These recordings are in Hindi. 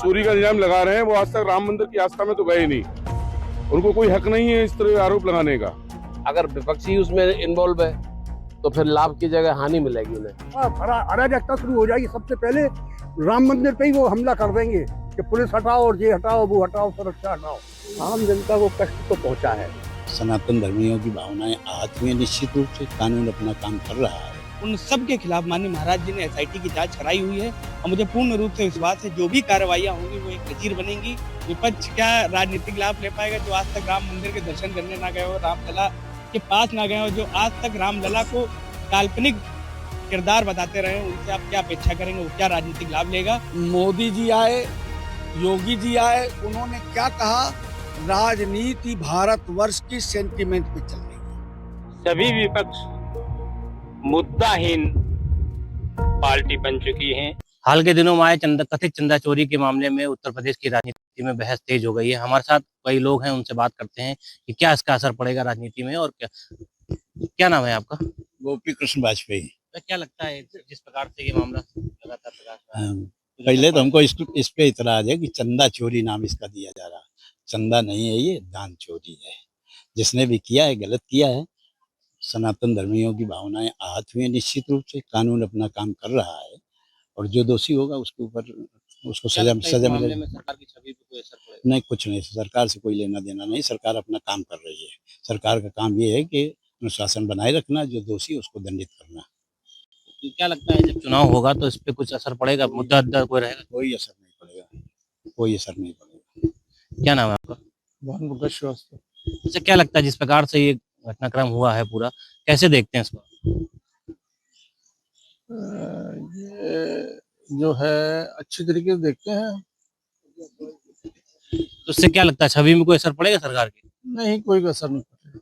चोरी का इल्जाम लगा रहे हैं वो आज तक राम मंदिर की आस्था में तो गए नहीं। उनको कोई हक नहीं है इस तरह आरोप लगाने का। अगर विपक्षी उसमें इन्वॉल्व है तो फिर लाभ की जगह हानि मिलेगी उन्हें। अराजकता शुरू हो जाएगी। सबसे पहले राम मंदिर पे ही वो हमला कर देंगे कि पुलिस हटाओ और ये हटाओ वो हटाओ सुरक्षा हटाओ। आम जनता को कष्ट तो पहुंचा है। सनातन धर्मियों की भावनाएं आहत हुई हैं। निश्चित रूप से कानून अपना काम कर रहा है। उन सब के खिलाफ माननीय महाराज जी ने एसआईटी की जांच कराई हुई है और मुझे पूर्ण रूप से विश्वास है जो भी कार्रवाइयां होंगी वो एक नजीर बनेंगी। विपक्ष क्या राजनीतिक लाभ ले पाएगा जो आज तक राम मंदिर के दर्शन करने ना गए हो, रामलला के पास ना गए हो, जो आज तक रामलला को काल्पनिक किरदार बताते रहे, उनसे आप क्या अपेक्षा करेंगे? वो क्या राजनीतिक लाभ लेगा? मोदी जी आए, योगी जी आए, उन्होंने क्या कहा? राजनीति भारतवर्ष की सेंटिमेंट पे चल रही है। सभी विपक्ष मुद्दाहीन पार्टी बन चुकी है। हाल के दिनों में आए कथित चंदा चोरी के मामले में उत्तर प्रदेश की राजनीति में बहस तेज हो गई है। हमारे साथ कई लोग हैं, उनसे बात करते हैं कि क्या इसका असर पड़ेगा राजनीति में। और क्या नाम है आपका? गोपी कृष्ण वाजपेयी। क्या लगता है जिस प्रकार से ये मामला लगातार प्रकाश? पहले तो हमको इस पे इतराज है कि चंदा चोरी नाम इसका दिया जा रहा है। चंदा नहीं है, ये दान चोरी है। जिसने भी किया है गलत किया है। सनातन धर्मियों की भावनाएं आहत हुई हैं। निश्चित रूप से कानून अपना काम कर रहा है और जो दोषी होगा उसके ऊपर उसको सजा मिलेगी। सरकार की छवि पे कोई असर पड़ेगा? नहीं, कुछ नहीं, सरकार से कोई लेना देना नहीं। सरकार अपना काम कर रही है। सरकार का काम ये है कि अनुशासन बनाए रखना, जो दोषी उसको दंडित करना। क्या लगता है जब चुनाव होगा तो इस पे कुछ असर पड़ेगा? मुद्दा कोई रहेगा? कोई असर नहीं पड़ेगा, कोई असर नहीं पड़ेगा। क्या नाम है आपका? भानुप्रकाश श्रीवास्तव। अच्छा, क्या लगता है जिस प्रकार से ये घटनाक्रम हुआ है पूरा, कैसे देखते हैं इसको? ये जो है अच्छी तरीके से देखते हैं। तो इससे क्या लगता है छवि में कोई असर पड़ेगा सरकार की? नहीं, कोई असर नहीं पड़ेगा,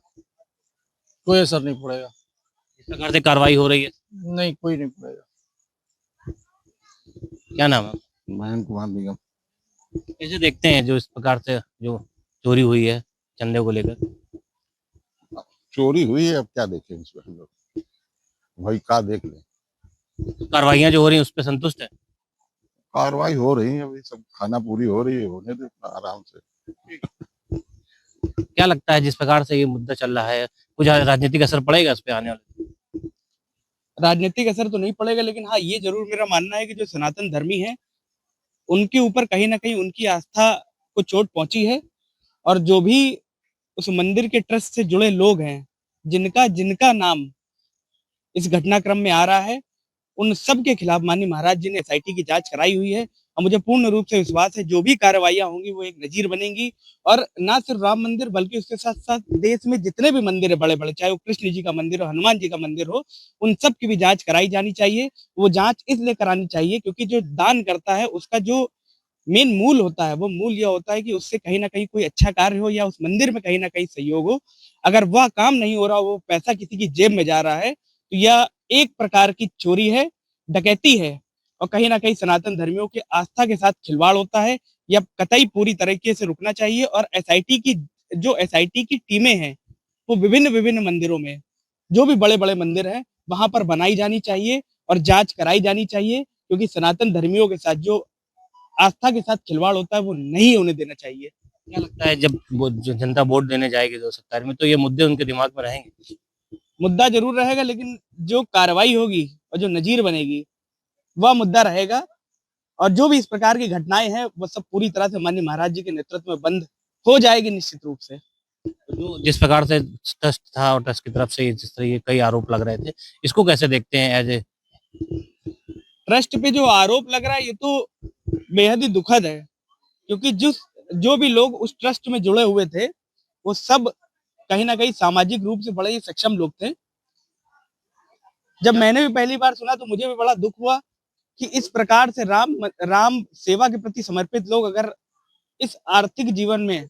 कोई असर नहीं पड़ेगा। इस प्रकार से कार्रवाई हो रही है? नहीं, कोई नहीं पड़ेगा। क्या नाम है? मयंक कुमार निगम। कैसे देखते हैं जो इस प्रकार से जो चोरी हुई है चंदे को लेकर? चोरी हुई है, अब क्या देखें इसमें हम लोग, भाई क्या देख लें। कार्रवाइयां जो हो रही हैं उस पर संतुष्ट है? कार्रवाई हो रही है, अभी सब खाना पूरी हो रही है, होने दे आराम से। क्या लगता है जिस प्रकार से ये मुद्दा चल रहा है कुछ राजनीतिक असर पड़ेगा इस पे आने वाले? राजनीतिक असर तो नहीं पड़ेगा, लेकिन हाँ ये जरूर मेरा मानना है कि जो सनातन धर्मी है उनके ऊपर कहीं ना कहीं उनकी आस्था को चोट पहुंची है और जो भी उस मंदिर के ट्रस्ट से जुड़े लोग हैं, जिनका जिनका नाम इस घटनाक्रम में आ रहा है, उन सब के खिलाफ माननीय महाराज जी ने एसआईटी की जांच कराई हुई है और मुझे पूर्ण रूप से विश्वास है जो भी कार्रवाइयां होंगी वो एक नजीर बनेंगी। और ना सिर्फ राम मंदिर बल्कि उसके साथ साथ देश में जितने भी मंदिर है बड़े बड़े, चाहे वो कृष्ण जी का मंदिर हो, हनुमान जी का मंदिर हो, उन सब की भी जांच कराई जानी चाहिए। वो जांच इसलिए करानी चाहिए क्योंकि जो दान करता है उसका जो मेन मूल होता है वो मूल यह होता है कि उससे कहीं ना कहीं कोई अच्छा कार्य हो या उस मंदिर में कहीं ना कहीं सहयोग हो। अगर वह काम नहीं हो रहा, वो पैसा किसी की जेब में जा रहा है, तो यह एक प्रकार की चोरी है, डकैती है और कहीं ना कहीं सनातन धर्मियों की आस्था के साथ खिलवाड़ होता है। यह कतई पूरी तरीके से रुकना चाहिए और एसआईटी की टीमें हैं वो विभिन्न विभिन्न मंदिरों में, जो भी बड़े बड़े मंदिर हैं वहां पर बनाई जानी चाहिए और जांच कराई जानी चाहिए, क्योंकि सनातन धर्मियों के साथ जो आस्था के साथ खिलवाड़ होता है वो नहीं होने देना चाहिए। क्या लगता है जब जनता वोट देने जाएगी 2027 में तो ये मुद्दे उनके दिमाग में रहेंगे? मुद्दा जरूर रहेगा, लेकिन जो कार्रवाई होगी और जो नजीर बनेगी वह मुद्दा रहेगा और जो भी इस प्रकार की घटनाएं हैं वो सब पूरी तरह से माननीय महाराज जी के नेतृत्व में बंद हो जाएगी निश्चित रूप से। जो जिस प्रकार से ट्रस्ट था और ट्रस्ट की तरफ से जिस तरह ये कई आरोप लग रहे थे, इसको कैसे देखते हैं एज ए? ट्रस्ट पे जो आरोप लग रहा है ये तो बेहद ही दुखद है, क्योंकि जो भी लोग उस ट्रस्ट में जुड़े हुए थे वो सब कहीं ना कहीं सामाजिक रूप से बड़े ही सक्षम लोग थे। जब मैंने भी पहली बार सुना तो मुझे भी बड़ा दुख हुआ कि इस प्रकार से राम सेवा के प्रति समर्पित लोग अगर इस आर्थिक जीवन में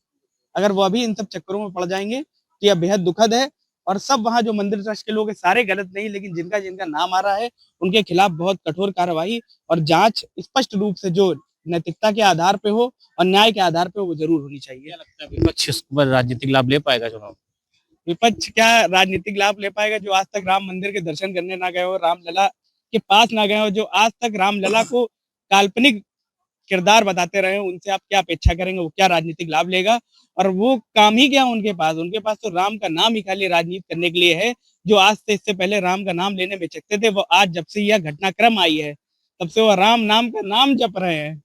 अगर वो अभी इन सब चक्करों में पड़ जाएंगे तो यह बेहद दुखद है। और सब वहाँ जो मंदिर ट्रस्ट के लोग हैं सारे गलत नहीं, लेकिन जिनका जिनका नाम आ रहा है उनके खिलाफ बहुत कठोर कार्रवाई और जांच स्पष्ट रूप से जो नैतिकता के आधार पे हो और न्याय के आधार पे वो जरूर होनी चाहिए। क्या लगता है विपक्ष इस पर राजनीतिक लाभ ले पाएगा चुनाव? विपक्ष क्या राजनीतिक लाभ ले पाएगा जो आज तक राम मंदिर के दर्शन करने ना गए हो, रामलला के पास ना गए हो, जो आज तक रामलला को काल्पनिक किरदार बताते रहे, उनसे आप क्या अपेक्षा करेंगे, वो क्या राजनीतिक लाभ लेगा, और वो काम ही क्या उनके पास तो राम का नाम ही खाली राजनीति करने के लिए है। जो आज से इससे पहले राम का नाम लेने में चकते थे, वो आज जब से यह घटनाक्रम आई है तब से वो राम नाम का नाम जप रहे हैं।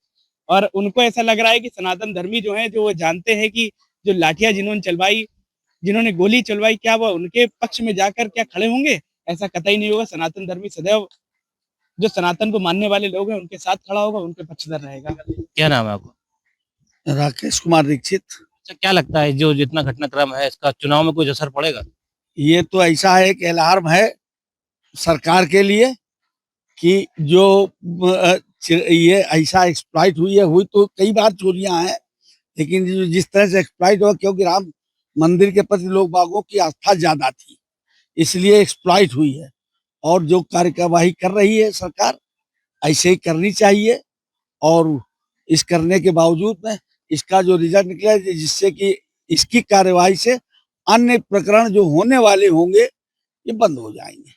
और उनको ऐसा लग रहा है कि सनातन धर्मी जो है, जो वो जानते हैं कि जो लाठियां जिन्होंने चलवाई, जिन्होंने गोली चलवाई, क्या वो उनके पक्ष में जाकर क्या खड़े होंगे? ऐसा कतई नहीं होगा। सनातन धर्मी सदैव जो सनातन को मानने वाले लोग हैं उनके साथ खड़ा होगा, उनके पक्षधर रहेगा। क्या नाम है आपका? राकेश कुमार दीक्षित। अच्छा, क्या लगता है जो जितना घटनाक्रम है इसका चुनाव में कुछ असर पड़ेगा? ये तो ऐसा है कि अलार्म है सरकार के लिए कि जो ये ऐसा एक्सप्लॉइट हुई तो कई बार चोरियां हैं, लेकिन जिस तरह से एक्सप्लॉइट हुआ, क्योंकि राम मंदिर के प्रति लोग बागों की आस्था ज्यादा थी, इसलिए एक्सप्लॉइट हुई है। और जो कार्यवाही कर रही है सरकार, ऐसे ही करनी चाहिए। और इस करने के बावजूद में इसका जो रिजल्ट निकला है, जिससे कि इसकी कार्यवाही से अन्य प्रकरण जो होने वाले होंगे ये बंद हो जाएंगे।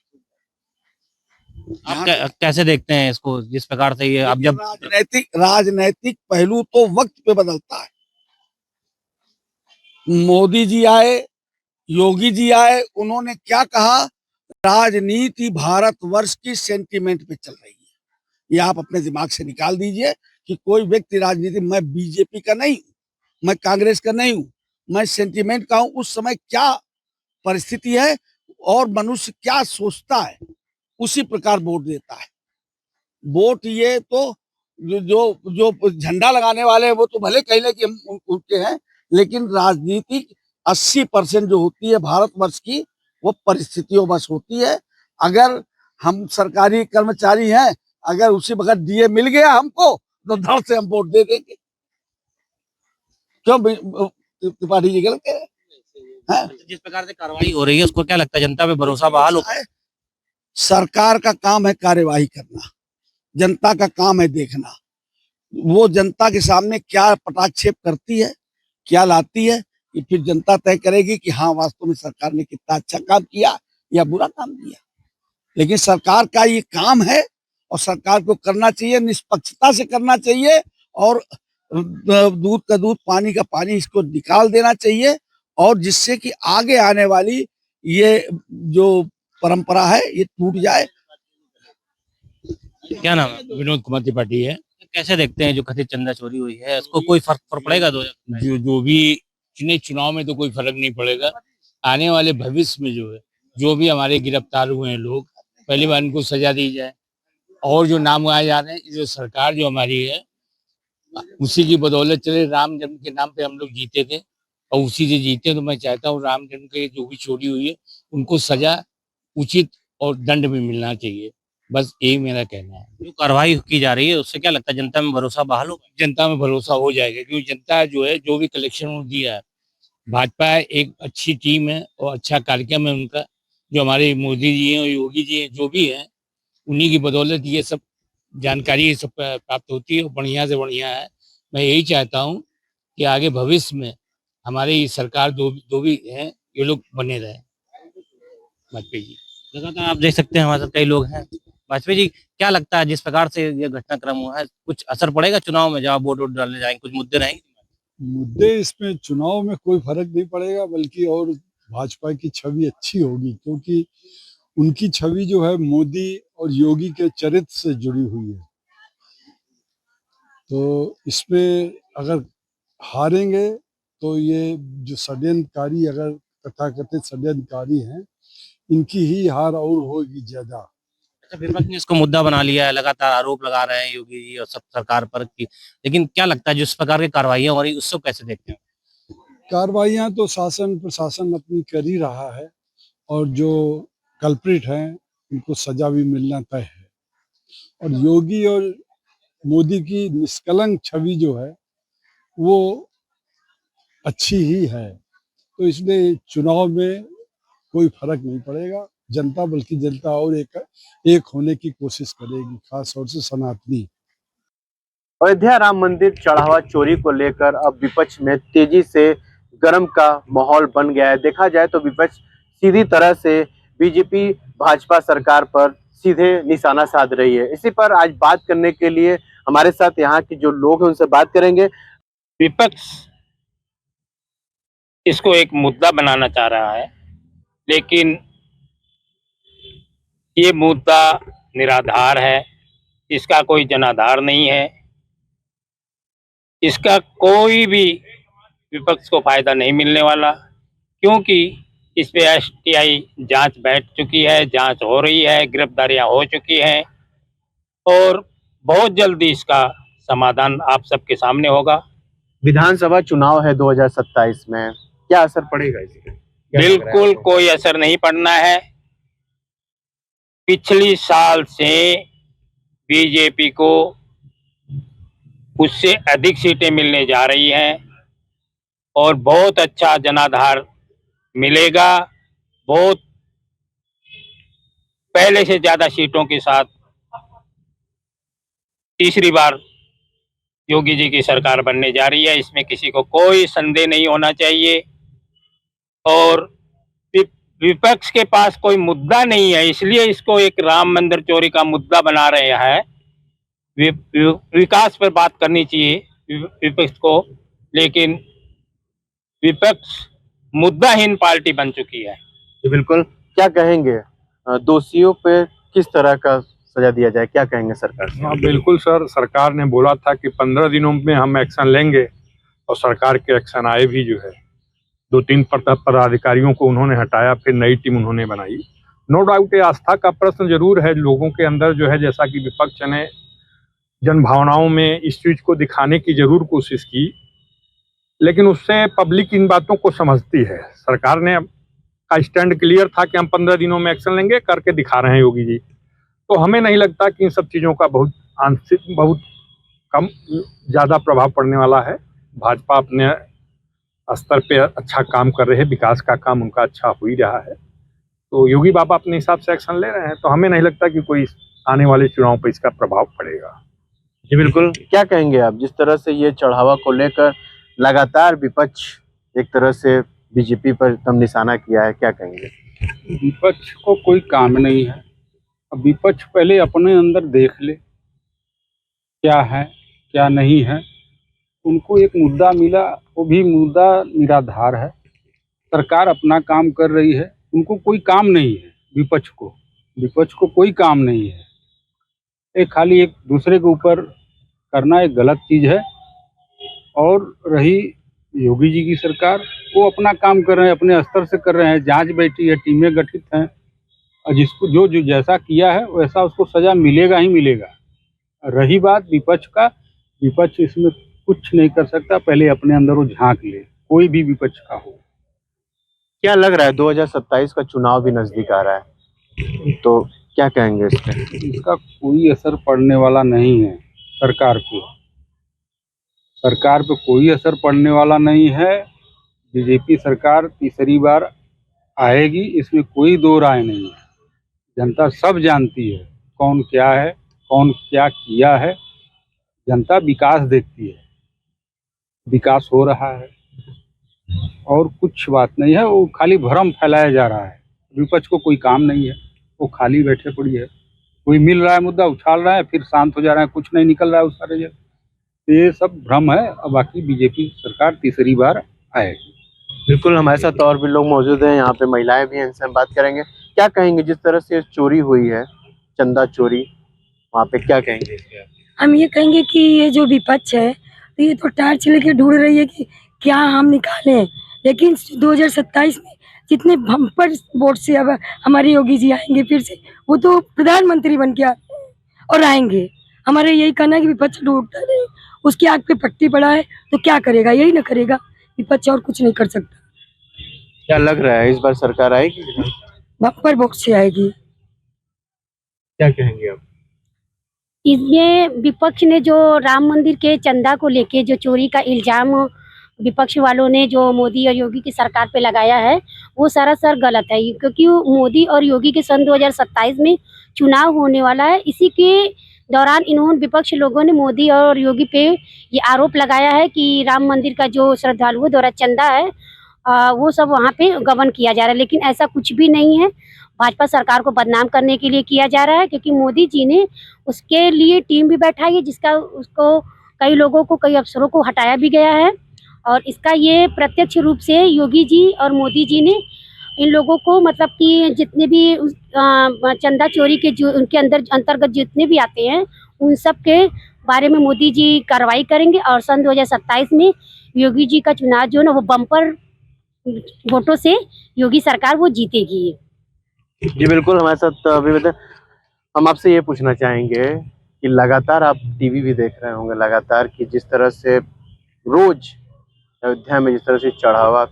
आप कैसे देखते हैं इसको, जिस प्रकार से ये अब जब राजनैतिक पहलू तो वक्त पे बदलता है। मोदी जी आए, योगी जी आए, उन्होंने क्या कहा? राजनीति भारतवर्ष की सेंटीमेंट पे चल रही है। ये आप अपने दिमाग से निकाल दीजिए कि कोई व्यक्ति राजनीति, मैं बीजेपी का नहीं हूं, मैं कांग्रेस का नहीं हूं, मैं सेंटीमेंट का हूं। उस समय क्या परिस्थिति है और मनुष्य क्या सोचता है, उसी प्रकार वोट देता है। वोट ये तो जो झंडा लगाने वाले हैं वो तो भले कह लें कि हम उनके हैं, लेकिन राजनीति 80% जो होती है भारतवर्ष की, वो परिस्थितियों बस होती है। अगर हम सरकारी कर्मचारी हैं, अगर उसी वक्त डीए मिल गया हमको, तो धड़ से हम वोट दे देंगे। क्यों त्रिपाठी जी गलत है? जिस प्रकार से कार्रवाई हो रही है उसको क्या लगता है, जनता पे भरोसा बहाल होगा? सरकार का काम है कार्यवाही करना, जनता का काम है देखना। वो जनता के सामने क्या पटाक्षेप करती है, क्या लाती है, कि फिर जनता तय करेगी कि हाँ वास्तव में सरकार ने कितना अच्छा काम किया या बुरा काम किया। लेकिन सरकार का ये काम है और सरकार को करना चाहिए, निष्पक्षता से करना चाहिए, और दूध का दूध पानी का पानी इसको निकाल देना चाहिए, और जिससे कि आगे आने वाली ये जो परंपरा है ये टूट जाए। क्या नाम है? विनोद कुमार त्रिपाठी है। कैसे देखते हैं जो कथित चंदा चोरी हुई है, इसको कोई फर्क पड़ेगा? जो भी चुनाव में तो कोई फर्क नहीं पड़ेगा। आने वाले भविष्य में जो भी हमारे गिरफ्तार हुए हैं लोग, पहली बार इनको सजा दी जाए। और जो नाम आए जा रहे हैं, जो सरकार जो हमारी है उसी की बदौलत चले। राम जन्म के नाम पे हम लोग जीते थे और उसी से जीते। तो मैं चाहता हूँ राम जन्म के जो भी चोरी हुई है उनको सजा उचित और दंड भी मिलना चाहिए। बस यही मेरा कहना है। जो कार्रवाई की जा रही है उससे क्या लगता है, जनता में भरोसा बहाल होगा? जनता में भरोसा हो जाएगा, क्योंकि जनता जो है जो भी कलेक्शन दिया है, भाजपा एक अच्छी टीम है और अच्छा कार्यक्रम है उनका। जो हमारे मोदी जी हैं और योगी जी हैं, जो भी हैं, उन्हीं की बदौलत ये सब जानकारी सब प्राप्त होती है और बढ़िया से बढ़िया है। मैं यही चाहता हूँ कि आगे भविष्य में हमारे ये सरकार दो भी हैं, ये लोग बने रहे। वाजपेयी जी लगातार आप देख सकते हैं हमारे साथ कई लोग हैं। वाजपेयी जी, क्या लगता है जिस प्रकार से ये घटनाक्रम हुआ है, कुछ असर पड़ेगा चुनाव में जब आप वोट डालने जाएंगे? कुछ मुद्दे रहेंगे? मुद्दे इसमें चुनाव में कोई फर्क नहीं पड़ेगा, बल्कि और भाजपा की छवि अच्छी होगी, क्योंकि उनकी छवि जो है मोदी और योगी के चरित्र से जुड़ी हुई है। तो इसमें अगर हारेंगे तो ये जो षड्यंत्रकारी, अगर तथाकथित षड्यंत्रकारी हैं, इनकी ही हार और होगी ज्यादा। अच्छा, विपक्ष ने इसको मुद्दा बना लिया है, लगातार आरोप लगा रहे हैं योगी जी और सब सरकार पर की, लेकिन क्या लगता है जिस प्रकार की कार्रवाइयां हो रही उसको कैसे देखते हैं? कार्रवाइयां तो शासन प्रशासन अपनी कर ही रहा है, और जो कल्प्रिट हैं उनको सजा भी मिलना तय है। और योगी और मोदी की निष्कलंक छवि जो है वो अच्छी ही है। तो इसलिए चुनाव में कोई फर्क नहीं पड़ेगा। जनता, बल्कि जनता और एक होने की कोशिश करेगी, खास तौर से सनातनी। अयोध्या राम मंदिर चढ़ावा चोरी को लेकर अब विपक्ष में तेजी से गर्म का माहौल बन गया है। देखा जाए तो विपक्ष सीधी तरह से बीजेपी भाजपा सरकार पर सीधे निशाना साध रही है। इसी पर आज बात करने के लिए हमारे साथ यहाँ के जो लोग हैं उनसे बात करेंगे। विपक्ष इसको एक मुद्दा बनाना चाह रहा है, लेकिन ये मुद्दा निराधार है, इसका कोई जनाधार नहीं है, इसका कोई भी विपक्ष को फायदा नहीं मिलने वाला, क्योंकि इस पे एसटीआई जांच बैठ चुकी है, जांच हो रही है, गिरफ्तारियां हो चुकी हैं और बहुत जल्दी इसका समाधान आप सबके सामने होगा। विधानसभा चुनाव है 2027 में, क्या असर पड़ेगा इसके? क्या लग रहा है बिल्कुल आपको? कोई असर नहीं पड़ना है। पिछली साल से बीजेपी को उससे अधिक सीटें मिलने जा रही हैं और बहुत अच्छा जनाधार मिलेगा, बहुत पहले से ज्यादा सीटों के साथ तीसरी बार योगी जी की सरकार बनने जा रही है, इसमें किसी को कोई संदेह नहीं होना चाहिए। और विपक्ष के पास कोई मुद्दा नहीं है, इसलिए इसको एक राम मंदिर चोरी का मुद्दा बना रहे हैं। विकास पर बात करनी चाहिए विपक्ष को, लेकिन विपक्ष मुद्दाहीन पार्टी बन चुकी है। जी बिल्कुल, क्या कहेंगे दोषियों पे किस तरह का सजा दिया जाए, क्या कहेंगे सरकार से? हाँ बिल्कुल सर, सरकार ने बोला था कि 15 दिनों में हम एक्शन लेंगे और सरकार के एक्शन आए भी। जो है 2-3 पदाधिकारियों को उन्होंने हटाया, फिर नई टीम उन्होंने बनाई। नो डाउट ये आस्था का प्रश्न जरूर है लोगों के अंदर, जो है जैसा कि विपक्ष ने जन भावनाओं में इस चीज को दिखाने की जरूर कोशिश की, लेकिन उससे पब्लिक इन बातों को समझती है। सरकार ने का स्टैंड क्लियर था कि हम 15 दिनों में एक्शन लेंगे, करके दिखा रहे हैं योगी जी। तो हमें नहीं लगता कि इन सब चीज़ों का बहुत कम ज़्यादा प्रभाव पड़ने वाला है। भाजपा अपने स्तर पे अच्छा काम कर रहे हैं, विकास का काम उनका अच्छा हो ही रहा है, तो योगी बाबा अपने हिसाब से एक्शन ले रहे हैं, तो हमें नहीं लगता कि कोई आने वाले चुनाव पर इसका प्रभाव पड़ेगा। जी बिल्कुल, क्या कहेंगे आप, जिस तरह से ये चढ़ावा को लेकर लगातार विपक्ष एक तरह से बीजेपी पर एकदम निशाना किया है, क्या कहेंगे? विपक्ष को कोई काम नहीं है। अब विपक्ष पहले अपने अंदर देख ले क्या है क्या नहीं है। उनको एक मुद्दा मिला, वो भी मुद्दा निराधार है। सरकार अपना काम कर रही है, उनको कोई काम नहीं है। विपक्ष को कोई काम नहीं है। एक खाली एक दूसरे के ऊपर करना एक गलत चीज है। और रही योगी जी की सरकार, वो अपना काम कर रहे हैं, अपने स्तर से कर रहे हैं। जांच बैठी है, टीमें गठित हैं, और जिसको जो जैसा किया है वैसा उसको सजा मिलेगा ही मिलेगा। रही बात विपक्ष का, विपक्ष इसमें कुछ नहीं कर सकता। पहले अपने अंदर वो झांक ले, कोई भी विपक्ष का हो। क्या लग रहा है 2027 का चुनाव भी नजदीक आ रहा है, तो क्या कहेंगे इस पे? इसका कोई असर पड़ने वाला नहीं है सरकार पे कोई असर पड़ने वाला नहीं है। बीजेपी सरकार तीसरी बार आएगी, इसमें कोई दो राय नहीं है। जनता सब जानती है कौन क्या है, कौन क्या किया है। जनता विकास देखती है, विकास हो रहा है और कुछ बात नहीं है। वो खाली भ्रम फैलाया जा रहा है। विपक्ष को कोई काम नहीं है, वो खाली बैठे पड़ी है। कोई मिल रहा है मुद्दा उछाल रहा है, फिर शांत हो जा रहा है, कुछ नहीं निकल रहा है उस सारे जगह। ये सब भ्रम है। और बाकी बीजेपी सरकार तीसरी बार आएगी। बिल्कुल, हमारे साथ और भी लोग मौजूद हैं, यहाँ पे महिलाएं भी हैं, इनसे हम बात करेंगे। क्या कहेंगे जिस तरह से चोरी हुई है, चंदा चोरी, वहाँ पे क्या कहेंगे इसके? हम ये कहेंगे कि ये जो विपक्ष है, तो ये तो टार्च लेके ढूंढ रही है कि क्या हम निकालें। लेकिन 2027 में जितने बम्पर वोट से अब हमारे योगी जी आएंगे फिर से, वो तो प्रधानमंत्री बन के और आएंगे। हमारे यही कहना है कि विपक्ष ढूंढता नहीं, उसकी आग पे पट्टी पड़ा है तो क्या करेगा, यही ना करेगा। विपक्ष और कुछ नहीं कर सकता। क्या लग रहा है इस बार सरकार आएगी? बम्पर वोट से आएगी। क्या कहेंगे आप? इसमें विपक्ष ने जो राम मंदिर के चंदा को लेके जो चोरी का इल्जाम विपक्ष वालों ने जो मोदी और योगी की सरकार पे लगाया है, वो सरासर गलत है। क्योंकि मोदी और योगी के सन 2027 में चुनाव होने वाला है। इसी के दौरान इन्होंने विपक्ष लोगों ने मोदी और योगी पे ये आरोप लगाया है कि राम मंदिर का जो श्रद्धालुओं द्वारा चंदा है, वो सब वहाँ पे गबन किया जा रहा है, लेकिन ऐसा कुछ भी नहीं है। भाजपा सरकार को बदनाम करने के लिए किया जा रहा है, क्योंकि मोदी जी ने उसके लिए टीम भी बैठाई है, जिसका उसको कई लोगों को, कई अफसरों को हटाया भी गया है। और इसका ये प्रत्यक्ष रूप से योगी जी और मोदी जी ने इन लोगों को, मतलब कि जितने भी चंदा चोरी के जो उनके अंतर्गत जितने भी आते हैं, उन सब के बारे में मोदी जी कार्रवाई करेंगे। और सन 2027 में योगी जी का चुनाव जो है ना, वो बम्पर वोटों से योगी सरकार वो जीतेगी। जी बिल्कुल, हमारे साथ अभी हम आपसे ये पूछना चाहेंगे कि लगातार आप टीवी भी देख रहे होंगे लगातार, कि जिस तरह से रोज अयोध्या में जिस तरह से चढ़ावा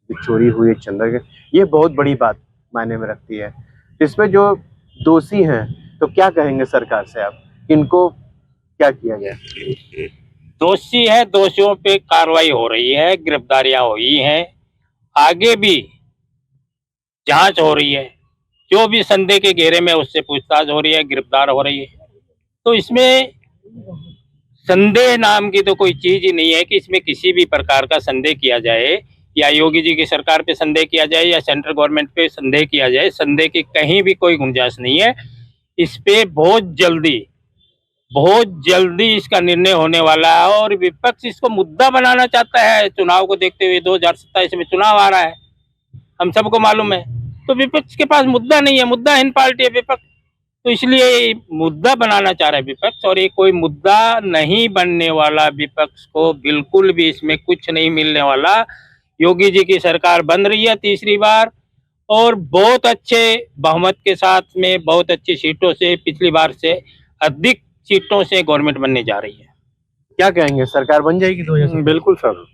चोरी हुई है चंदा के, ये बहुत बड़ी बात मायने में रखती है। इसमें जो दोषी हैं तो क्या कहेंगे सरकार से आप, इनको क्या किया गया? दोषी है, दोषियों पे कार्रवाई हो रही है, गिरफ्तारियां हुई हैं, आगे भी जांच हो रही है, जो भी संदेह के घेरे में उससे पूछताछ हो रही है, गिरफ्तार हो रही है। तो इसमें संदेह नाम की तो कोई चीज ही नहीं है कि इसमें किसी भी प्रकार का संदेह किया जाए, या योगी जी की सरकार पे संदेह किया जाए, या सेंट्रल गवर्नमेंट पे संदेह किया जाए। संदेह की कहीं भी कोई गुंजाइश नहीं है। इस पे बहुत जल्दी इसका निर्णय होने वाला है, और विपक्ष इसको मुद्दा बनाना चाहता है। चुनाव को देखते हुए 2027 में चुनाव आ रहा है, हम सबको मालूम है। तो विपक्ष के पास मुद्दा नहीं है, मुद्दाहीन पार्टी है विपक्ष, तो इसलिए मुद्दा बनाना चाह रहा है विपक्ष। और ये कोई मुद्दा नहीं बनने वाला, विपक्ष को बिल्कुल भी इसमें कुछ नहीं मिलने वाला। योगी जी की सरकार बन रही है तीसरी बार, और बहुत अच्छे बहुमत के साथ में, बहुत अच्छी सीटों से, पिछली बार से अधिक सीटों से गवर्नमेंट बनने जा रही है। क्या कहेंगे, सरकार बन जाएगी 2027? बिल्कुल सर,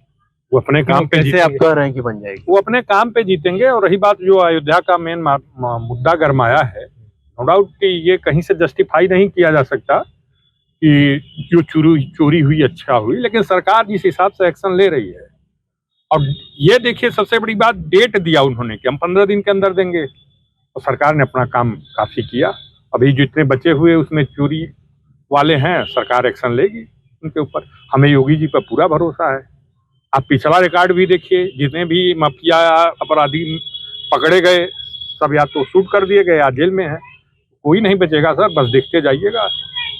वो अपने काम पे कैसे आप जीतेंगे। कह रहे हैं कि बन जाएगी? वो अपने काम पे जीतेंगे। और रही बात जो अयोध्या का मेन मुद्दा गरमाया है, नो डाउट कि ये कहीं से जस्टिफाई नहीं किया जा सकता कि जो चोरी हुई अच्छा हुई, लेकिन सरकार जिस हिसाब से एक्शन ले रही है, और ये देखिए सबसे बड़ी बात, डेट दिया उन्होंने कि हम 15 दिन के अंदर देंगे, और सरकार ने अपना काम काफी किया। अभी जितने बचे हुए उसमें चोरी वाले हैं, सरकार एक्शन लेगी उनके ऊपर। हमें योगी जी पर पूरा भरोसा है। आप पिछला रिकॉर्ड भी देखिए, जितने भी माफिया अपराधी पकड़े गए, सब या तो शूट कर दिए गए या जेल में है। कोई नहीं बचेगा सर, बस देखते जाइएगा।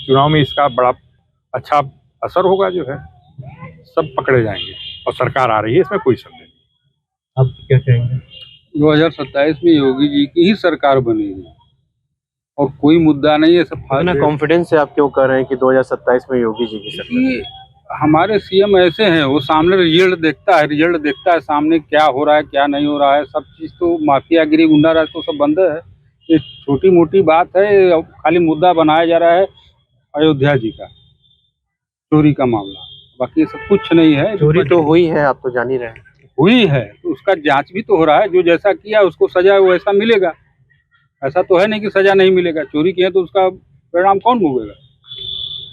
चुनाव में इसका बड़ा अच्छा असर होगा, जो है सब पकड़े जाएंगे, और सरकार आ रही है, इसमें कोई संदेह नहीं। आप क्या कहेंगे? 2027 में योगी जी की ही सरकार बनेगी, और कोई मुद्दा नहीं है। सब इतना कॉन्फिडेंस से आप क्यों कह रहे हैं कि 2027 में योगी जी की सरकार? कि हमारे सीएम ऐसे हैं, वो सामने रिजल्ट देखता है सामने क्या हो रहा है क्या नहीं हो रहा है। सब चीज़ तो माफियागिरी, गुंडा राज तो सब बंद है। ये छोटी मोटी बात है, खाली मुद्दा बनाया जा रहा है अयोध्या जी का चोरी का मामला, बाकी सब कुछ नहीं है। चोरी तो हुई है, आप तो जान ही रहे हैं। हुई है तो उसका जांच भी तो हो रहा है। जो जैसा किया उसको सजा वैसा मिलेगा। ऐसा तो है नहीं कि सजा नहीं मिलेगा। चोरी किया तो उसका परिणाम कौन भोगेगा?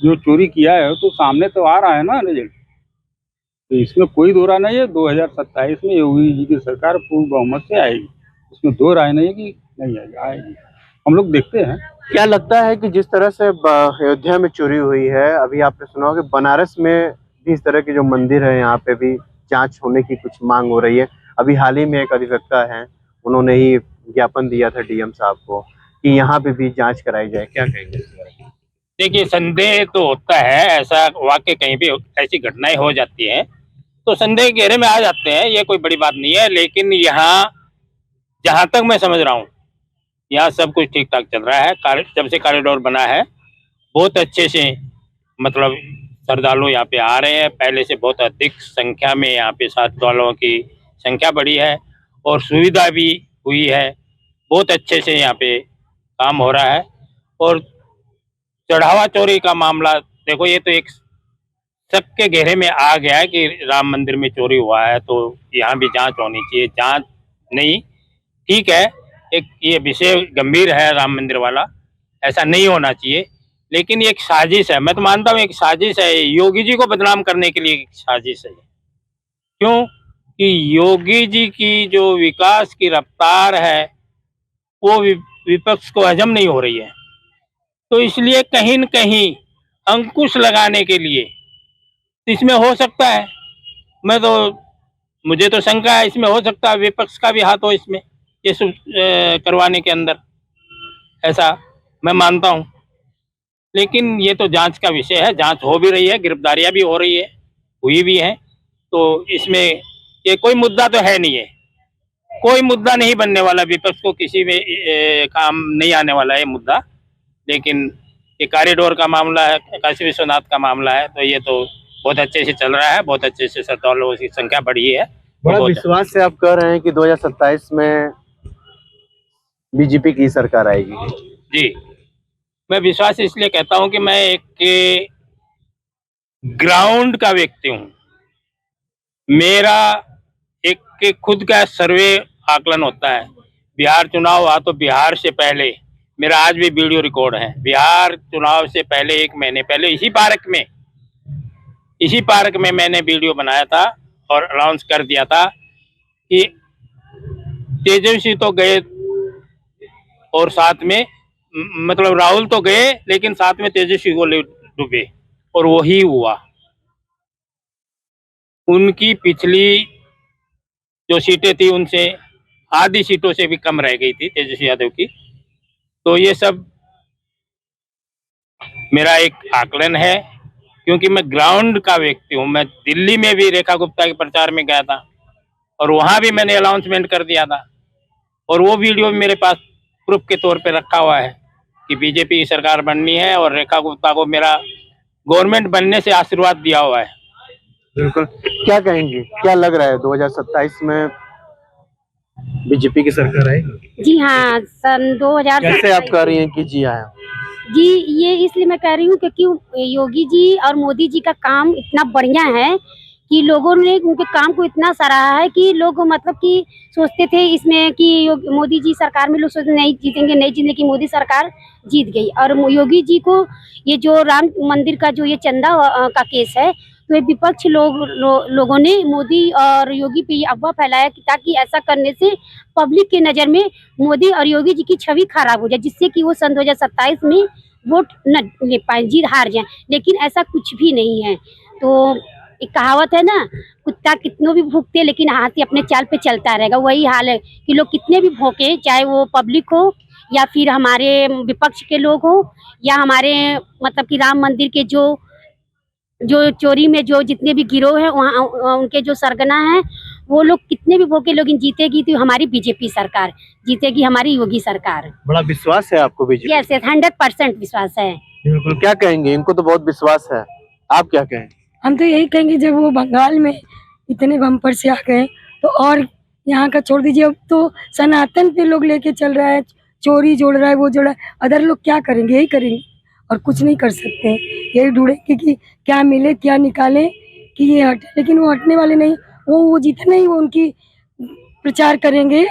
जो चोरी किया है तो सामने तो आ रहा है ना रिजल्ट। तो इसमें कोई दो राय नहीं है। 2027 में योगी जी की सरकार पूर्ण बहुमत से आएगी, इसमें दो राय नहीं है कि नहीं आएगी। हम लोग देखते हैं। क्या लगता है कि जिस तरह से अयोध्या में चोरी हुई है, अभी आपने सुना होगा कि बनारस में भी इस तरह के जो मंदिर है, यहाँ पे भी जांच होने की कुछ मांग हो रही है। अभी हाल ही में एक अधिवक्ता है, उन्होंने ही ज्ञापन दिया था डीएम साहब को कि यहाँ पे भी जांच कराई जाए। क्या कहेंगे? देखिए, संदेह तो होता है, ऐसा वाकई कहीं भी ऐसी घटनाएं हो जाती हैं तो संदेह के घेरे में आ जाते हैं, ये कोई बड़ी बात नहीं है। लेकिन यहाँ जहाँ तक मैं समझ रहा हूँ, यहाँ सब कुछ ठीक ठाक चल रहा है। जब से कॉरिडोर बना है, बहुत अच्छे से, मतलब श्रद्धालु यहाँ पे आ रहे हैं। पहले से बहुत अधिक संख्या में यहाँ पे श्रद्धालुओं की संख्या बढ़ी है, और सुविधा भी हुई है। बहुत अच्छे से यहाँ पे काम हो रहा है। और चढ़ावा चोरी का मामला देखो, ये तो एक शक के घेरे में आ गया है कि राम मंदिर में चोरी हुआ है, तो यहाँ भी जांच होनी चाहिए। जांच नहीं, ठीक है, एक ये विषय गंभीर है राम मंदिर वाला, ऐसा नहीं होना चाहिए, लेकिन ये एक साजिश है। मैं तो मानता हूँ एक साजिश है, योगी जी को बदनाम करने के लिए एक साजिश है। क्यों कि योगी जी की जो विकास की रफ्तार है वो विपक्ष को हजम नहीं हो रही है, तो इसलिए कहीं न कहीं अंकुश लगाने के लिए इसमें हो सकता है। मैं तो मुझे तो शंका है इसमें, हो सकता है विपक्ष का भी हाथ हो इसमें, ये सब करवाने के अंदर, ऐसा मैं मानता हूँ। लेकिन ये तो जांच का विषय है, जांच हो भी रही है, गिरफ्तारियां भी हो रही है, हुई भी हैं, तो इसमें ये कोई मुद्दा तो है नहीं है, कोई मुद्दा नहीं बनने वाला, विपक्ष को किसी में काम नहीं आने वाला है मुद्दा। लेकिन ये कॉरिडोर का मामला है, काशी विश्वनाथ का मामला है, तो ये तो बहुत अच्छे से चल रहा है, बहुत अच्छे से श्रद्धालुओं की संख्या बढ़ी है। बड़ा विश्वास से आप कह रहे हैं कि 2027 में बीजेपी की सरकार आएगी। जी, मैं विश्वास इसलिए कहता हूं कि मैं एक ग्राउंड का व्यक्ति हूं। मेरा एक खुद का सर्वे आकलन होता है। बिहार चुनाव हुआ तो बिहार से पहले, मेरा आज भी वीडियो रिकॉर्ड है, बिहार चुनाव से पहले 1 महीने पहले इसी पार्क में मैंने वीडियो बनाया था और अनाउंस कर दिया था कि तेजस्वी तो गए और साथ में, मतलब राहुल तो गए लेकिन साथ में तेजस्वी को ले डूबे, और वही हुआ। उनकी पिछली जो सीटें थी उनसे आधी सीटों से भी कम रह गई थी तेजस्वी यादव की। तो ये सब मेरा एक आकलन है, क्योंकि मैं ग्राउंड का व्यक्ति हूँ। मैं दिल्ली में भी रेखा गुप्ता के प्रचार में गया था और वहां भी मैंने अनाउंसमेंट कर दिया था, और वो वीडियो भी मेरे पास प्रूफ के तौर पे रखा हुआ है कि बीजेपी की सरकार बननी है, और रेखा गुप्ता को मेरा गवर्नमेंट बनने से आशीर्वाद दिया हुआ है। बिल्कुल। क्या कहेंगे, क्या लग रहा है 2027 में बीजेपी की सरकार आएगी? जी हाँ, सन 2000 कैसे आप कह रही हैं कि जी आया? जी, ये इसलिए मैं कह रही हूँ क्योंकि योगी जी और मोदी जी का काम इतना बढ़िया है कि लोगों ने उनके काम को इतना सराहा है कि लोग मतलब कि सोचते थे इसमें कि मोदी जी सरकार में लोग सोचते नहीं जीतेंगे, नहीं जीतने की, मोदी सरकार जीत गई। और योगी जी को ये जो राम मंदिर का जो ये चंदा का केस है, तो ये विपक्ष लोगों ने मोदी और योगी पे ये अफवाह फैलाया कि ताकि ऐसा करने से पब्लिक के नज़र में मोदी और योगी जी की छवि खराब हो जाए, जिससे कि वो सन 2027 में वोट न ले पाए, जीत हार जाए। लेकिन ऐसा कुछ भी नहीं है। तो एक कहावत है ना, कुत्ता कितनों भी भूखते लेकिन हाथी अपने चाल पे चलता रहेगा। वही हाल है कि लोग कितने भी भौंके, चाहे वो पब्लिक हो या फिर हमारे विपक्ष के लोग हो या हमारे मतलब कि राम मंदिर के जो चोरी में जो जितने भी गिरोह हैं वहाँ उनके जो सरगना हैं, वो लोग कितने भी भौंके, लेकिन जीतेगी तो हमारी बीजेपी सरकार जीतेगी, हमारी योगी सरकार। बड़ा विश्वास है आपको बीजेपी? यस, 100% विश्वास है। बिल्कुल। क्या कहेंगे, इनको तो बहुत विश्वास है, आप क्या कहें? हम तो यही कहेंगे, जब वो बंगाल में इतने बम्पर से आ गए तो और यहाँ का छोड़ दीजिए, अब तो सनातन पे लोग लेके चल रहा है, चोरी जोड़ रहा है, वो जोड़ रहा है। अदर लोग क्या करेंगे? यही करेंगे और कुछ नहीं कर सकते। यही ढूंढेंगे कि क्या मिले, क्या निकालें कि ये हटे, लेकिन वो हटने वाले नहीं। वो जितने ही वो उनकी प्रचार करेंगे,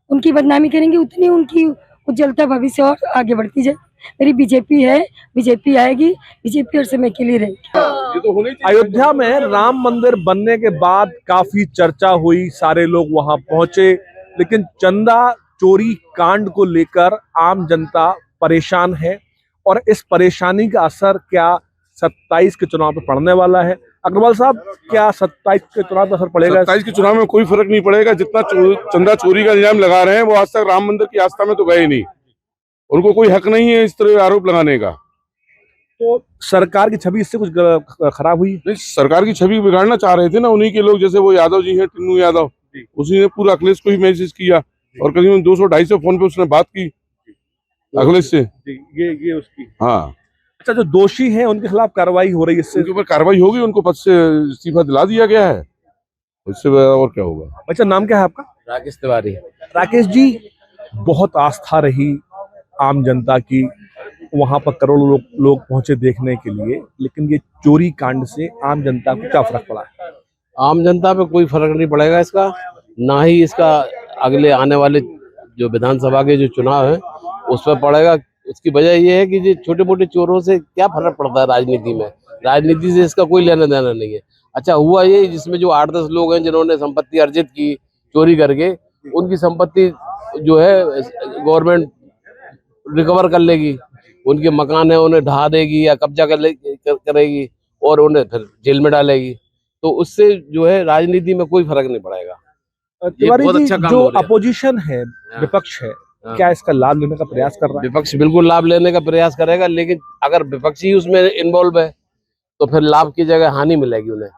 उनकी बदनामी करेंगे, उतनी उनकी उज्जवलता भविष्य और आगे बढ़ती जाए। मेरी बीजेपी है, बीजेपी आएगी, बीजेपी और समय के लिए रहेगी। अयोध्या में राम मंदिर बनने के बाद काफी चर्चा हुई, सारे लोग वहां पहुंचे, लेकिन चंदा चोरी कांड को लेकर आम जनता परेशान है, और इस परेशानी का असर क्या 27 के चुनाव पर पड़ने वाला है? अग्रवाल साहब, क्या 27 के चुनाव पर असर पड़ेगा? 27 के चुनाव में कोई फर्क नहीं पड़ेगा। जितना चंदा चोरी का इल्जाम लगा रहे हैं, वो आज तक राम मंदिर की आस्था में तो गए नहीं, उनको कोई हक नहीं है इस तरह आरोप लगाने का। तो सरकार की छवि इससे कुछ खराब हुई? नहीं, सरकार की छवि बिगाड़ना चाह रहे थे ना उन्हीं के लोग, जैसे वो यादव जी हैं, टिन्नू यादव, उसी ने पूरा अखिलेश को ही मैसेज किया और करीबन 200-250 फोन पे उसने बात की अखिलेश से। ये उसकी। हाँ। अच्छा, जो दोषी हैं उनके खिलाफ कार्रवाई हो रही है, इससे उनके ऊपर कार्रवाई होगी, उनको पद से इस्तीफा दिला दिया गया है, इससे और क्या होगा। अच्छा, नाम क्या है आपका? राकेश तिवारी। राकेश जी, बहुत आस्था रही आम जनता की, वहां पर करोड़ों लोग पहुंचे देखने के लिए, लेकिन ये चोरी कांड से आम जनता को क्या फर्क पड़ा है? आम जनता पे कोई फर्क नहीं पड़ेगा इसका, ना ही इसका अगले आने वाले जो विधानसभा के जो चुनाव है उस पर पड़ेगा। उसकी वजह ये है कि जो छोटे मोटे चोरों से क्या फर्क पड़ता है राजनीति में, राजनीति से इसका कोई लेना देना नहीं है। अच्छा हुआ ये जिसमें जो 8-10 लोग हैं जिन्होंने संपत्ति अर्जित की चोरी करके, उनकी संपत्ति जो है गवर्नमेंट रिकवर कर लेगी, उनके मकान है उन्हें ढहा देगी या कब्जा करेगी और उन्हें फिर जेल में डालेगी। तो तो उससे जो है राजनीति में कोई फर्क नहीं पड़ेगा। तिवारी बहुत जी, अच्छा काम जो हो रहा है। अपोजिशन है, विपक्ष है, क्या इसका लाभ लेने का प्रयास कर रहा है? विपक्ष बिल्कुल लाभ लेने का प्रयास करेगा, लेकिन अगर विपक्ष ही उसमें इन्वॉल्व है तो फिर लाभ की जगह हानि मिलेगी उन्हें,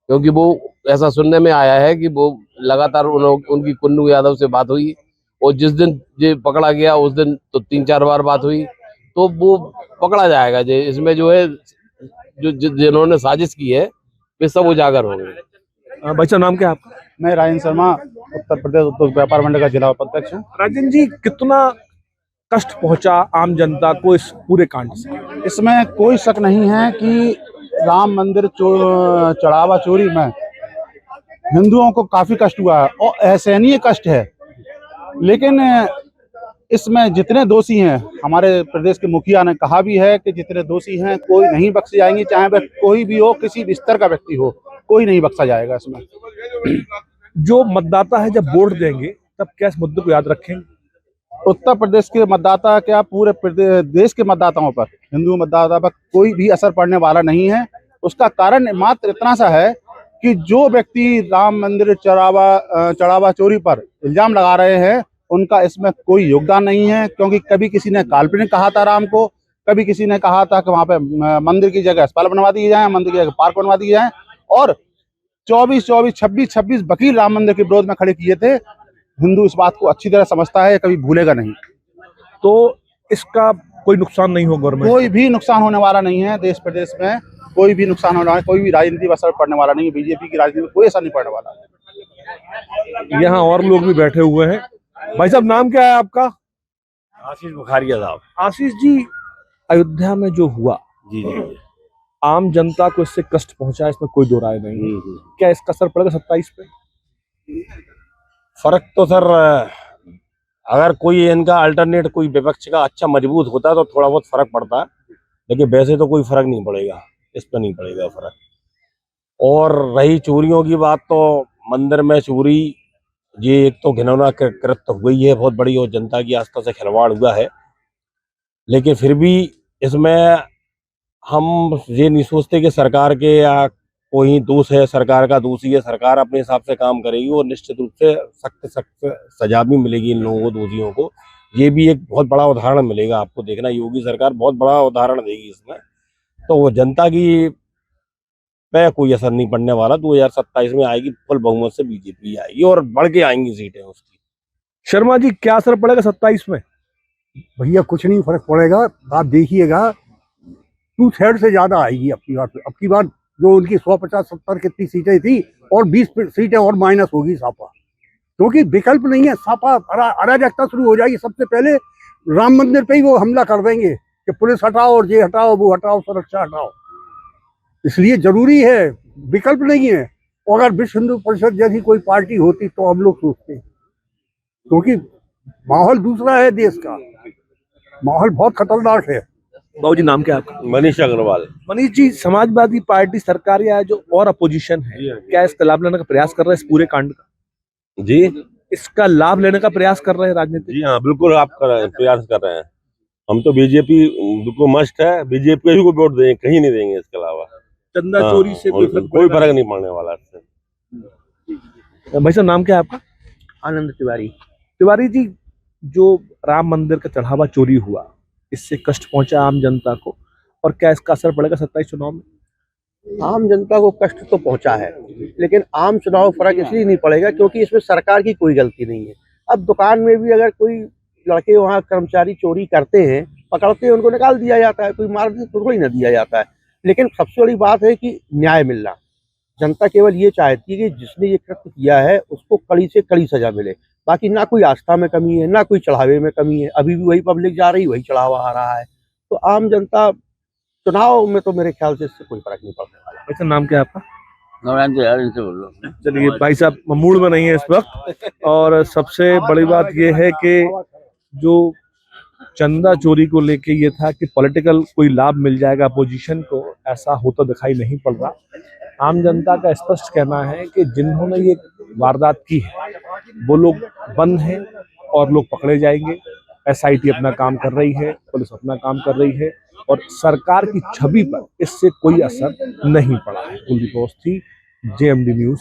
क्योंकि वो ऐसा सुनने में आया है कि वो लगातार उनकी कुन्नू यादव से बात हुई, और जिस दिन ये पकड़ा गया उस दिन तो 3-4 बार बात हुई, तो वो पकड़ा जाएगा। जो इसमें जो है जिन्होंने साजिश की है वे सब उजागर होंगे। भाई साहब, नाम क्या है आपका? मैं राजन शर्मा, उत्तर प्रदेश उद्योग व्यापार मंडल का जिला उपाध्यक्ष हूँ। राजन जी, कितना कष्ट पहुंचा आम जनता को इस पूरे कांड से? इसमें कोई शक नहीं है कि राम मंदिर चढ़ावा चोरी में हिंदुओं को काफी कष्ट हुआ है और असहनीय कष्ट है। लेकिन इसमें जितने दोषी हैं, हमारे प्रदेश के मुखिया ने कहा भी है कि जितने दोषी हैं कोई नहीं बख्शे जाएंगे, चाहे वह कोई भी हो, किसी भी स्तर का व्यक्ति हो, कोई नहीं बख्शा जाएगा इसमें। जो मतदाता है जब वोट देंगे तब क्या इस मुद्दे को याद रखेंगे? उत्तर प्रदेश के मतदाता क्या पूरे देश के मतदाताओं पर, हिंदू मतदाता पर कोई भी असर पड़ने वाला नहीं है। उसका कारण मात्र इतना सा है कि जो व्यक्ति राम मंदिर चढ़ावा चोरी पर इल्जाम लगा रहे हैं उनका इसमें कोई योगदान नहीं है, क्योंकि कभी किसी ने काल्पनिक कहा था राम को, कभी किसी ने कहा था कि वहां पे मंदिर की जगह अस्पताल बनवा दिए जाए, मंदिर की जगह पार्क बनवा दिए जाए, और 26 वकील राम मंदिर के विरोध में खड़े किए थे। हिंदू इस बात को अच्छी तरह समझता है, कभी भूलेगा नहीं। तो इसका कोई नुकसान नहीं होगा गवर्नमेंट? कोई भी नुकसान होने वाला नहीं है, देश प्रदेश में कोई भी नुकसान होने वाला, कोई भी राजनीति पर असर पड़ने वाला नहीं है। बीजेपी की राजनीति में कोई असर नहीं पड़ने वाला है। यहाँ और लोग भी बैठे हुए हैं। भाई साहब, नाम क्या है आपका? आशीष बुखारिया साहब। आशीष जी, अयोध्या में जो हुआ, जी जी, आम जनता को इससे कष्ट पहुंचा, इसमें कोई दो राय नहीं है। क्या इसका असर पड़ेगा 27 पे? फर्क तो सर, अगर कोई इनका अल्टरनेट कोई विपक्ष का अच्छा मजबूत होता तो थोड़ा बहुत फर्क पड़ता, लेकिन वैसे तो कोई फर्क नहीं पड़ेगा, इस पर नहीं पड़ेगा फर्क। और रही चोरियों की बात, तो मंदिर में चोरी ये एक तो घिनौना कृत्य हुई है बहुत बड़ी, और जनता की आस्था से खिलवाड़ हुआ है। लेकिन फिर भी इसमें हम ये नहीं सोचते कि सरकार के या कोई दोष है, सरकार का दोष ही है। सरकार अपने हिसाब से काम करेगी और निश्चित रूप से सख्त सजा भी मिलेगी इन लोगों को, दोषियों को। ये भी एक बहुत बड़ा उदाहरण मिलेगा आपको, देखना योगी सरकार बहुत बड़ा उदाहरण देगी इसमें। तो वो जनता की पे कोई असर नहीं पड़ने वाला। 2027 में आएगी, फुल बहुमत से बीजेपी आएगी और बढ़ के आएंगी सीटें उसकी। शर्मा जी, क्या असर पड़ेगा 27 में? भैया कुछ नहीं फर्क पड़ेगा, आप देखिएगा 2/3 से ज्यादा आएगी अब की बार जो उनकी 150-70 कितनी सीटें थी और 20 सीटें और माइनस होगी सापा, क्योंकि विकल्प नहीं है। सापा अराजकता शुरू हो जाएगी। सबसे पहले राम मंदिर पे ही वो हमला कर देंगे कि पुलिस हटाओ और ये हटाओ वो हटाओ, सुरक्षा हटाओ। इसलिए जरूरी है, विकल्प नहीं है। और अगर विश्व हिंदू परिषद जैसी कोई पार्टी होती तो हम लोग सोचते, क्योंकि माहौल दूसरा है, देश का माहौल बहुत खतरनाक है। बाबू जी, नाम क्या है आपका? मनीष अग्रवाल। मनीष जी, समाजवादी पार्टी सरकार या जो और अपोजिशन है, क्या इसका लाभ लेने का प्रयास कर रहे हैं इस पूरे कांड का? जी, इसका लाभ लेने का प्रयास कर रहे हैं राजनीति? जी हाँ, बिल्कुल आप कर रहे हैं, प्रयास कर रहे हैं। हम तो बीजेपी बिल्कुल मस्ट है, बीजेपी को वोट देंगे, कहीं नहीं देंगे इसके अलावा। चंदा चोरी से कोई फर्क नहीं पड़ने वाला इससे। भाई साहब, नाम क्या है आपका? आनंद तिवारी। तिवारी जी, जो राम मंदिर का चढ़ावा चोरी हुआ, इससे कष्ट पहुंचा आम जनता को, और क्या इसका असर पड़ेगा 27 चुनाव में? आम जनता को कष्ट तो पहुंचा है, लेकिन आम चुनाव फर्क इसलिए नहीं पड़ेगा क्योंकि इसमें सरकार की कोई गलती नहीं है। अब दुकान में भी अगर कोई लड़के वहाँ कर्मचारी चोरी करते हैं, पकड़ते हैं, उनको निकाल दिया जाता है, कोई मार थोड़ी ना दिया जाता है। लेकिन सबसे बड़ी बात है कि न्याय मिलना। जनता केवल ये चाहती है कि जिसने ये कृत्य किया है उसको कड़ी से कड़ी सजा मिले। बाकी ना कोई आस्था में कमी है, ना कोई चढ़ावे में कमी है। अभी भी वही पब्लिक जा रही, वही चढ़ावा आ रहा है। तो आम जनता चुनाव में तो मेरे ख्याल से इससे कोई फर्क नहीं पड़ने वाला। वैसे नाम क्या है आपका? नारायण तो यार इनसे बोल रहा हूँ। चलिए, भाई साहब मूड में नहीं है इस वक्त, और सबसे बड़ी बात ये है कि जो चंदा चोरी को लेके ये था कि पॉलिटिकल कोई लाभ मिल जाएगा अपोजिशन को, ऐसा होता दिखाई नहीं पड़ रहा। आम जनता का स्पष्ट कहना है कि जिन्होंने ये वारदात की है वो लोग बंद हैं और लोग पकड़े जाएंगे। एसआईटी अपना काम कर रही है, पुलिस अपना काम कर रही है, और सरकार की छवि पर इससे कोई असर नहीं पड़ा है। Kuldeep Awasthi, JMD news.